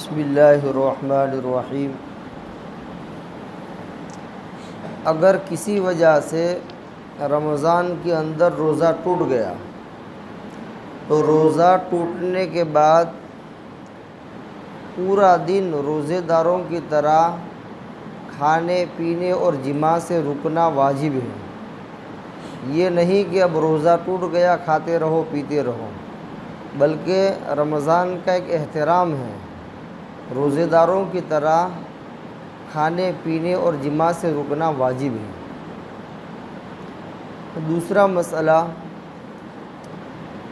بسم اللہ الرحمن الرحیم۔ اگر کسی وجہ سے رمضان کے اندر روزہ ٹوٹ گیا تو روزہ ٹوٹنے کے بعد پورا دن روزے داروں کی طرح کھانے پینے اور جماع سے رکنا واجب ہے۔ یہ نہیں کہ اب روزہ ٹوٹ گیا کھاتے رہو پیتے رہو، بلکہ رمضان کا ایک احترام ہے، روزے داروں کی طرح کھانے پینے اور جماع سے رکنا واجب ہے۔ دوسرا مسئلہ،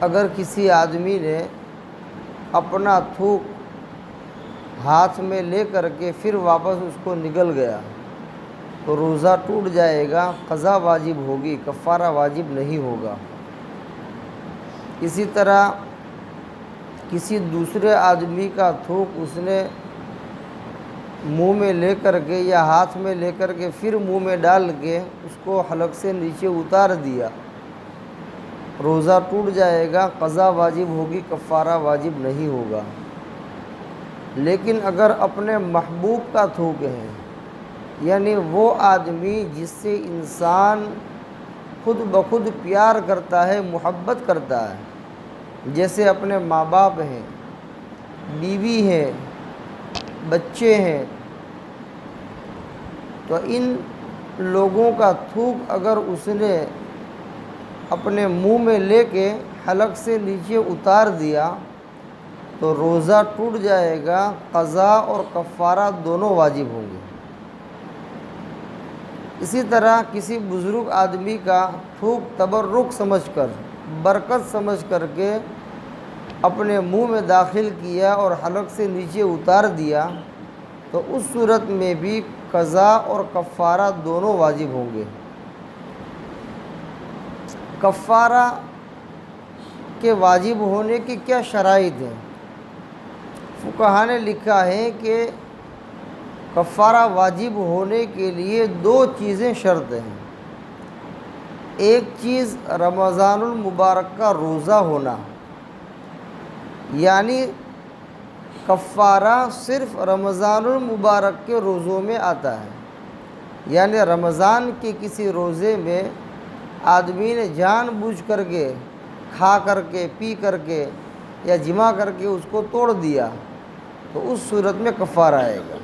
اگر کسی آدمی نے اپنا تھوک ہاتھ میں لے کر کے پھر واپس اس کو نگل گیا تو روزہ ٹوٹ جائے گا، قضا واجب ہوگی، کفارہ واجب نہیں ہوگا۔ اسی طرح کسی دوسرے آدمی کا تھوک اس نے منہ میں لے کر کے یا ہاتھ میں لے کر کے پھر منہ میں ڈال کے اس کو حلق سے نیچے اتار دیا، روزہ ٹوٹ جائے گا، قضا واجب ہوگی، کفارہ واجب نہیں ہوگا۔ لیکن اگر اپنے محبوب کا تھوک ہے، یعنی وہ آدمی جس سے انسان خود بخود پیار کرتا ہے، محبت کرتا ہے، جیسے اپنے ماں باپ ہیں، بیوی ہیں، بچے ہیں، تو ان لوگوں کا تھوک اگر اس نے اپنے منہ میں لے کے حلق سے نیچے اتار دیا تو روزہ ٹوٹ جائے گا، قضا اور کفارہ دونوں واجب ہوں گے۔ اسی طرح کسی بزرگ آدمی کا تھوک تبرک سمجھ کر، برکت سمجھ کر کے اپنے منہ میں داخل کیا اور حلق سے نیچے اتار دیا تو اس صورت میں بھی قضا اور کفارہ دونوں واجب ہوں گے۔ کفارہ کے واجب ہونے کی کیا شرائط ہیں؟ فقہاء نے لکھا ہے کہ کفارہ واجب ہونے کے لیے دو چیزیں شرط ہیں۔ ایک چیز رمضان المبارک کا روزہ ہونا، یعنی کفارہ صرف رمضان المبارک کے روزوں میں آتا ہے، یعنی رمضان کے کسی روزے میں آدمی نے جان بوجھ کر کے کھا کر کے پی کر کے یا جمع کر کے اس کو توڑ دیا تو اس صورت میں کفارہ آئے گا۔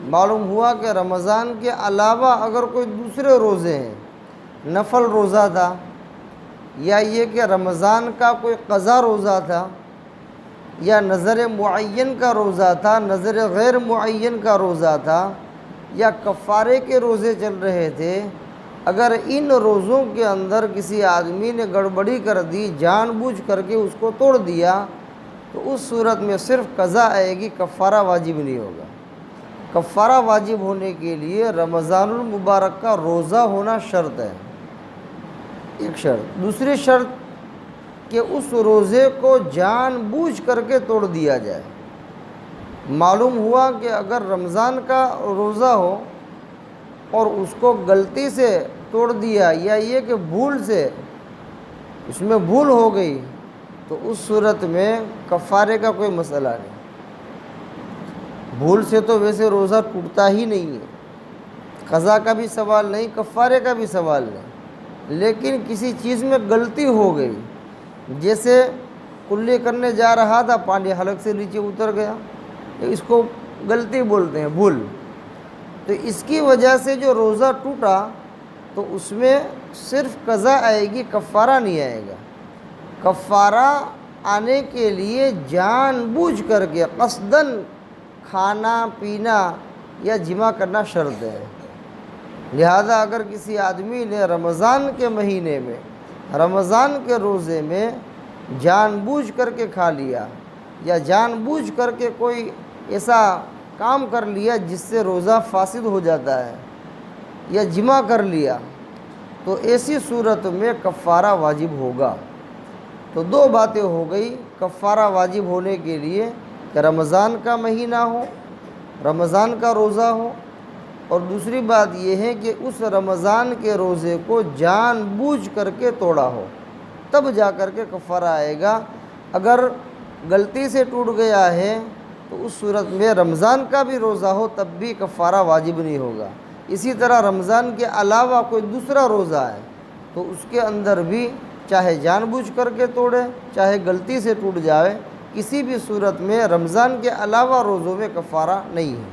معلوم ہوا کہ رمضان کے علاوہ اگر کوئی دوسرے روزے ہیں، نفل روزہ تھا یا یہ کہ رمضان کا کوئی قضا روزہ تھا یا نظر معین کا روزہ تھا، نظر غیر معین کا روزہ تھا یا کفارے کے روزے چل رہے تھے، اگر ان روزوں کے اندر کسی آدمی نے گڑبڑی کر دی، جان بوجھ کر کے اس کو توڑ دیا تو اس صورت میں صرف قضا آئے گی، کفارہ واجب نہیں ہوگا۔ کفارہ واجب ہونے کے لیے رمضان المبارک کا روزہ ہونا شرط ہے، ایک شرط۔ دوسری شرط کہ اس روزے کو جان بوجھ کر کے توڑ دیا جائے۔ معلوم ہوا کہ اگر رمضان کا روزہ ہو اور اس کو غلطی سے توڑ دیا یا یہ کہ بھول سے اس میں بھول ہو گئی تو اس صورت میں کفارے کا کوئی مسئلہ نہیں۔ بھول سے تو ویسے روزہ ٹوٹتا ہی نہیں ہے، قضا کا بھی سوال نہیں، کفارے کا بھی سوال نہیں، لیکن کسی چیز میں غلطی ہو گئی، جیسے کلی کرنے جا رہا تھا، پانی حلق سے نیچے اتر گیا، اس کو غلطی بولتے ہیں، بھول، تو اس کی وجہ سے جو روزہ ٹوٹا تو اس میں صرف قضا آئے گی، کفارہ نہیں آئے گا۔ کفارہ آنے کے لیے جان بوجھ کر کے قصداً کھانا پینا یا جمع کرنا شرط ہے۔ لہذا اگر کسی آدمی نے رمضان کے مہینے میں، رمضان کے روزے میں جان بوجھ کر کے کھا لیا یا جان بوجھ کر کے کوئی ایسا کام کر لیا جس سے روزہ فاسد ہو جاتا ہے یا جمع کر لیا تو ایسی صورت میں کفارہ واجب ہوگا۔ تو دو باتیں ہو گئی کفارہ واجب ہونے کے لیے کہ رمضان کا مہینہ ہو، رمضان کا روزہ ہو، اور دوسری بات یہ ہے کہ اس رمضان کے روزے کو جان بوجھ کر کے توڑا ہو، تب جا کر کے کفارہ آئے گا۔ اگر غلطی سے ٹوٹ گیا ہے تو اس صورت میں رمضان کا بھی روزہ ہو تب بھی کفارہ واجب نہیں ہوگا۔ اسی طرح رمضان کے علاوہ کوئی دوسرا روزہ ہے تو اس کے اندر بھی چاہے جان بوجھ کر کے توڑے چاہے غلطی سے ٹوٹ جائے، کسی بھی صورت میں رمضان کے علاوہ روزوں میں کفارہ نہیں ہے۔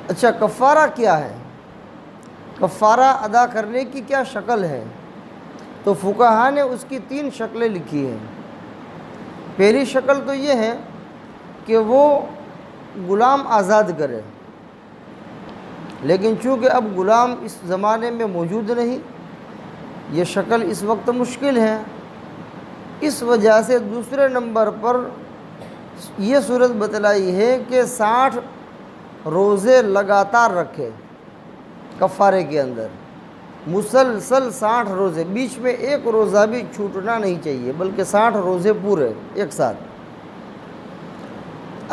اچھا، کفارہ کیا ہے؟ کفارہ ادا کرنے کی کیا شکل ہے؟ تو فقہا نے اس کی 3 شکلیں لکھی ہیں۔ پہلی شکل تو یہ ہے کہ وہ غلام آزاد کرے، لیکن چونکہ اب غلام اس زمانے میں موجود نہیں، یہ شکل اس وقت مشکل ہے، اس وجہ سے دوسرے نمبر پر یہ صورت بتلائی ہے کہ 60 روزے لگاتار رکھے کفارے کے اندر، مسلسل 60 روزے، بیچ میں ایک روزہ بھی چھوٹنا نہیں چاہیے، بلکہ 60 روزے پورے ایک ساتھ۔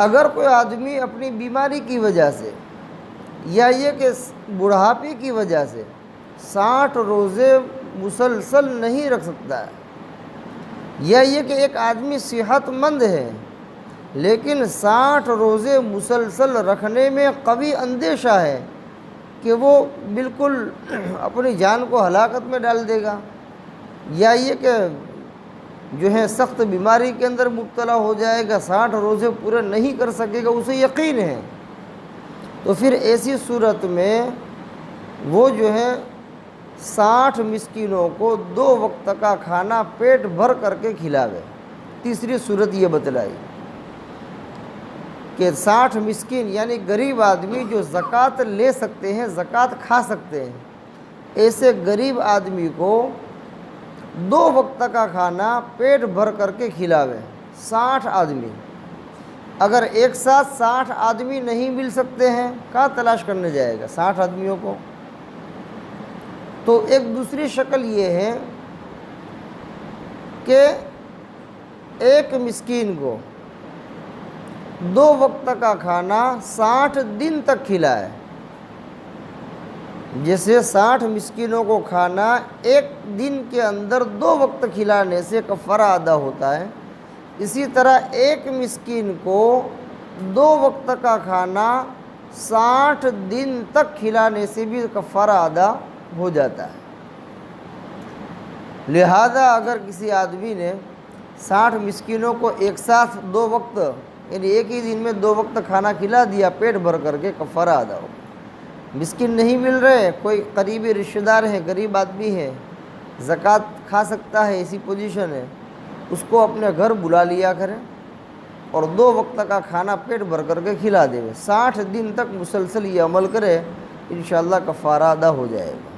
اگر کوئی آدمی اپنی بیماری کی وجہ سے یا یہ کہ بڑھاپے کی وجہ سے 60 روزے مسلسل نہیں رکھ سکتا ہے، یا یہ کہ ایک آدمی صحت مند ہے لیکن 60 روزے مسلسل رکھنے میں قوی اندیشہ ہے کہ وہ بالکل اپنی جان کو ہلاکت میں ڈال دے گا، یا یہ کہ جو ہے سخت بیماری کے اندر مبتلا ہو جائے گا، 60 روزے پورے نہیں کر سکے گا، اسے یقین ہے، تو پھر ایسی صورت میں وہ جو ہے 60 مسکینوں کو 2 وقت کا کھانا پیٹ بھر کر کے کھلاوے۔ تیسری صورت یہ بتلائی کہ 60 مسکین یعنی غریب آدمی جو زکوٰۃ لے سکتے ہیں، زکوٰۃ کھا سکتے ہیں، ایسے غریب آدمی کو 2 وقت کا کھانا پیٹ بھر کر کے کھلاوے۔ 60 آدمی، اگر ایک ساتھ 60 آدمی نہیں مل سکتے ہیں، کہاں تلاش کرنے جائے گا 60 آدمیوں کو؟ تو ایک دوسری شکل یہ ہے کہ ایک مسکین کو 2 وقت کا کھانا 60 دن تک کھلائے، جیسے 60 مسکینوں کو کھانا ایک دن کے اندر 2 وقت کھلانے سے کفارہ ادا ہوتا ہے، اسی طرح ایک مسکین کو 2 وقت کا کھانا 60 دن تک کھلانے سے بھی کفارہ ادا ہو جاتا ہے۔ لہذا اگر کسی آدمی نے 60 مسکینوں کو ایک ساتھ 2 وقت یعنی ایک ہی دن میں 2 وقت کھانا کھلا دیا پیٹ بھر کر کے، کفارہ ادا ہو۔ مسکین نہیں مل رہے، کوئی قریبی رشتہ دار ہے، غریب آدمی ہے، زکوٰۃ کھا سکتا ہے، ایسی پوزیشن ہے، اس کو اپنے گھر بلا لیا کرے اور 2 وقت کا کھانا پیٹ بھر کر کے کھلا دے، 60 دن تک مسلسل یہ عمل کرے، انشاءاللہ کفارہ ادا ہو جائے گا۔